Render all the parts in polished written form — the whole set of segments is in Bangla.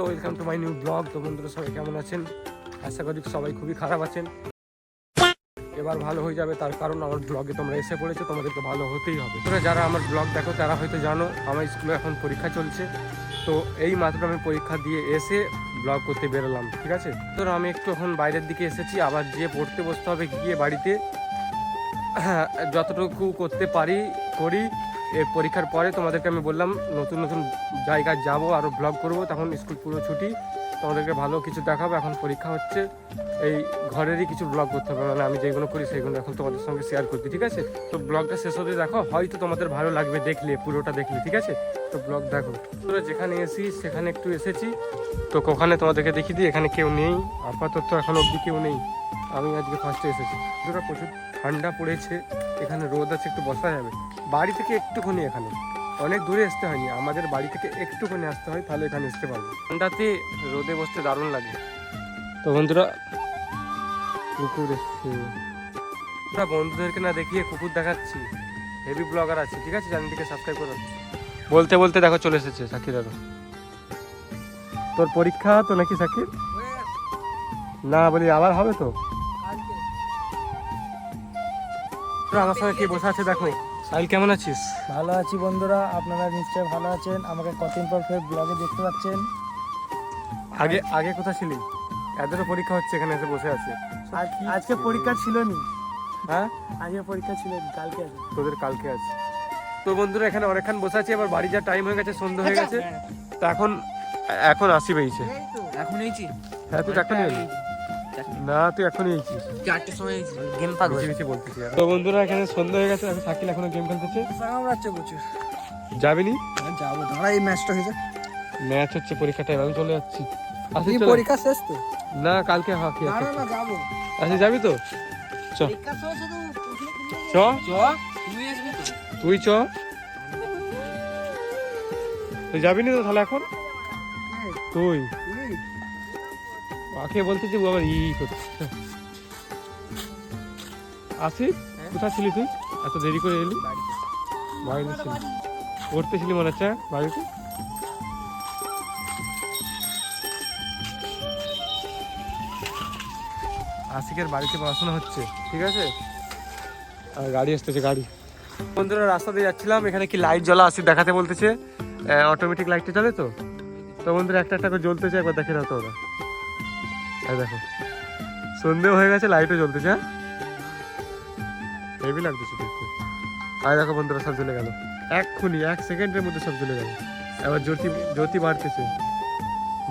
Welcome to my new blog. তো বন্ধুরা সবাই কেমন আছেন? আশা করি সবাই খুবই খারাপ আছেন। এবার ভালো হয়ে যাবে, তার কারণ আমার ব্লগে তোমরা এসে পড়েছো, তোমাদেরকে ভালো হতেই হবে। তোমরা যারা আমার ব্লগ দেখো তারা হয়তো জানো আমার স্কুলে এখন পরীক্ষা চলছে। তো এই মাত্র আমি পরীক্ষা দিয়ে এসে ব্লগ করতে বেরোলাম, ঠিক আছে? তো আমি একটু এখন বাইরের দিকে এসেছি, আবার গিয়ে পড়তে বসতে হবে। গিয়ে বাড়িতে যতটুকু করতে পারি করি। এর পরীক্ষার পরে তোমাদেরকে আমি বললাম নতুন নতুন জায়গায় যাব, আরও ব্লগ করব। তখন স্কুল পুরো ছুটি, তোমাদেরকে ভালো কিছু দেখাবো। এখন পরীক্ষা হচ্ছে, এই ঘরেরই কিছু ব্লগ করতে হবে, মানে আমি যেগুলো করি সেগুলো এখন তোমাদের সঙ্গে শেয়ার করতে, ঠিক আছে? তো ব্লগটা শেষ হতে দেখো, হয়তো তোমাদের ভালো লাগবে দেখলে, পুরোটা দেখলে, ঠিক আছে? তো ব্লগ দেখো। তোরা যেখানে এসি সেখানে একটু এসেছি, তো ওখানে তোমাদেরকে দেখিয়ে দিই। এখানে কেউ নেই আপাতত, এখন অবধি কেউ নেই। আমি আজকে ফার্স্টে এসেছি। তোরা প্রচুর ঠান্ডা পড়েছে, এখানে রোদ আছে, একটু বসা যাবে। বাড়ি থেকে একটুখানি, এখানে অনেক দূরে আসতে হয়নি, আমাদের বাড়ি থেকে একটুখানি আসতে হয়, তাহলে এখানে আসতে পারবো। ঠান্ডাতে রোদে বসতে দারুণ লাগে। তো বন্ধুরা কুকুর এসছে, বন্ধুদেরকে না দেখিয়ে কুকুর দেখাচ্ছি। হেভি ব্লগার আছে, ঠিক আছে? চ্যানেলটিকে সাবস্ক্রাইব করো। বলতে বলতে দেখো চলে এসেছে সাকির। আরো তোর পরীক্ষা তো নাকি সাকির? না বলি আবার হবে তো। আমার সঙ্গে কে বসে আছে দেখো। সাহিল কেমন আছিস? ভালো আছি বন্ধুরা, আপনারা নিশ্চয় ভালো আছেন। আমাকে কতদিন পর ফের ব্লগে দেখতে পাচ্ছেন। আগে আগে কোথায় ছিলি? এদেরও পরীক্ষা হচ্ছে, এখানে এসে বসে আছে। আজকে পরীক্ষা ছিল নি। হ্যাঁ, আজকে পরীক্ষা ছিল নি, কালকে আছে। তোদের কালকে আছে। তো বন্ধুরা এখানে অনেকক্ষণ বসে আছি, এবার বাড়ি যাওয়ার টাইম হয়ে গেছে, সন্ধ্যা হয়ে গেছে। তা এখন আসি পেয়েছে। এখন এইছি। হ্যাঁ তুই এখন এলি না, তুই এখনই এইছিস। 4টার সময় গেম পাগল বেশি বলতেছি। তো বন্ধুরা এখানে সন্ধ্যা হয়ে গেছে, আমি সাকিল এখনো গেম খেলতেছে। কামড়াচ্ছে প্রচুর। যাবি নি? যাবো, দাঁড়া, এই ম্যাচটা হয়েছে। ম্যাচ হচ্ছে, পরীক্ষাটা আমি চলে যাচ্ছি। আসি এই চলে। পরীক্ষা শেষ তো? না কালকে হকি আছে। দাঁড়া না, যাবো। আসি যাবি তো? চ পরীক্ষা শেষ তো চ চ, তুমি আসবি তো? তুই চ। তুই যাবি না তো তাহলে এখন? তুই কাকে বলতেছি, ও আবার ই করছে। আসিফ কোথায় ছিলি তুই? এত দেরি করে এলি? বাড়িতে ছিলি, পড়তেছিলি মনে হচ্ছে বাড়িতে। আশিকের বাড়িতে পড়াশোনা হচ্ছে, ঠিক আছে? আর গাড়ি আসতেছে, গাড়ি। বন্ধুরা রাস্তা দিয়ে যাচ্ছিলাম, এখানে কি লাইট জ্বলা আসি দেখাতে বলতেছে, অটোমেটিক লাইটটা চলে তো। তো বন্ধুরা একটা একটা করে জ্বলতেছে, একবার দেখে না তো ওরা। দেখো সন্ধে হয়ে গেছে, লাইটও জ্বলতেছে। হ্যাঁ হেভি লাগতেছে দেখতে। আর দেখো বন্ধুরা সব জ্বলে গেল, এক্ষুনি 1 সেকেন্ডের মধ্যে সব জ্বলে গেল। এবার জ্যোতি বাড়তেছে,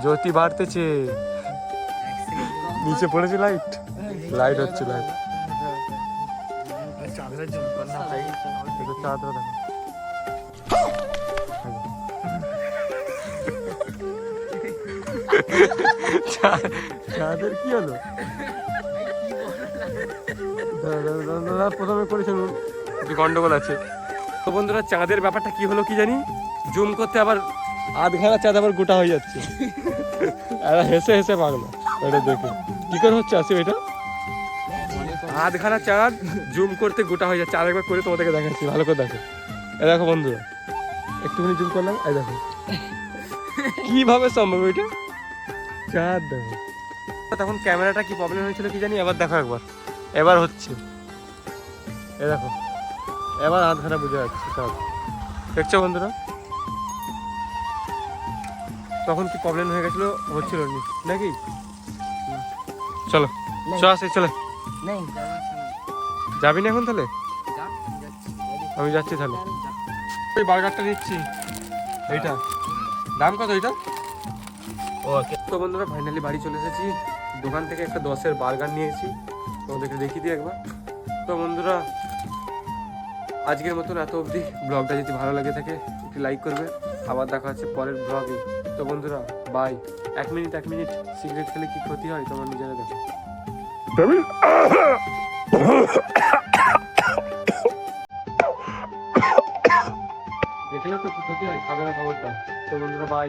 জ্যোতি বাড়তেছে। নিচে পড়েছে লাইট, লাইট হচ্ছে, লাইট। চাঁদরা দেখো, চাঁদের কি হলো? প্রথমে করেছেন গন্ডগোল আছে। তো বন্ধুরা চাঁদের ব্যাপারটা কি হলো কি জানি, জুম করতে আবার আধখানা চাঁদ আবার গোটা হয়ে যাচ্ছে। এরা হেসে হেসে পাগলো এটা দেখে। কি করে হচ্ছে আসি এটা? আধখানা চাঁদ জুম করতে গোটা হয়ে যাচ্ছে। আরেকবার করে তোমাদেরকে দেখাচ্ছি, ভালো করে দেখো। এ দেখো বন্ধুরা, একটুখানি জুম করলাম, এই দেখো কিভাবে সম্ভব এটা। চাঁদ দেখো। তখন ক্যামেরাটা কি প্রবলেম হয়েছিল কি জানি, এবার দেখো একবার, এবার হচ্ছে। এ দেখো এবার আধখানা বোঝা যাচ্ছে চাঁদ, দেখছো বন্ধুরা? তখন কি প্রবলেম হয়ে গেছিল, হচ্ছিল নাকি? চলো চ আসি, চলে। যাবি না এখন তাহলে? আমি যাচ্ছি তাহলে। ওই বার্গারটা দিচ্ছি, এইটা দাম কত এটা? তো বন্ধুরা ফাইনালি বাড়ি চলে এসেছি, দোকান থেকে একটা 10-এর বার্গার নিয়েছি, তোমাদেরকে দেখিয়ে দিই একবার। তো বন্ধুরা আজকের মতন এত অবধি। ব্লগটা যদি ভালো লাগে থাকে একটু লাইক করবে, আবার দেখা হচ্ছে পরের ব্লগে। তো বন্ধুরা বাই। 1 মিনিট সিগারেট খেলে কি ক্ষতি হয় তোমার নিজেরা দেখো। দেখলে তো কি ক্ষতি হয়, খাবে না খবরটা। তো বন্ধুরা বাই।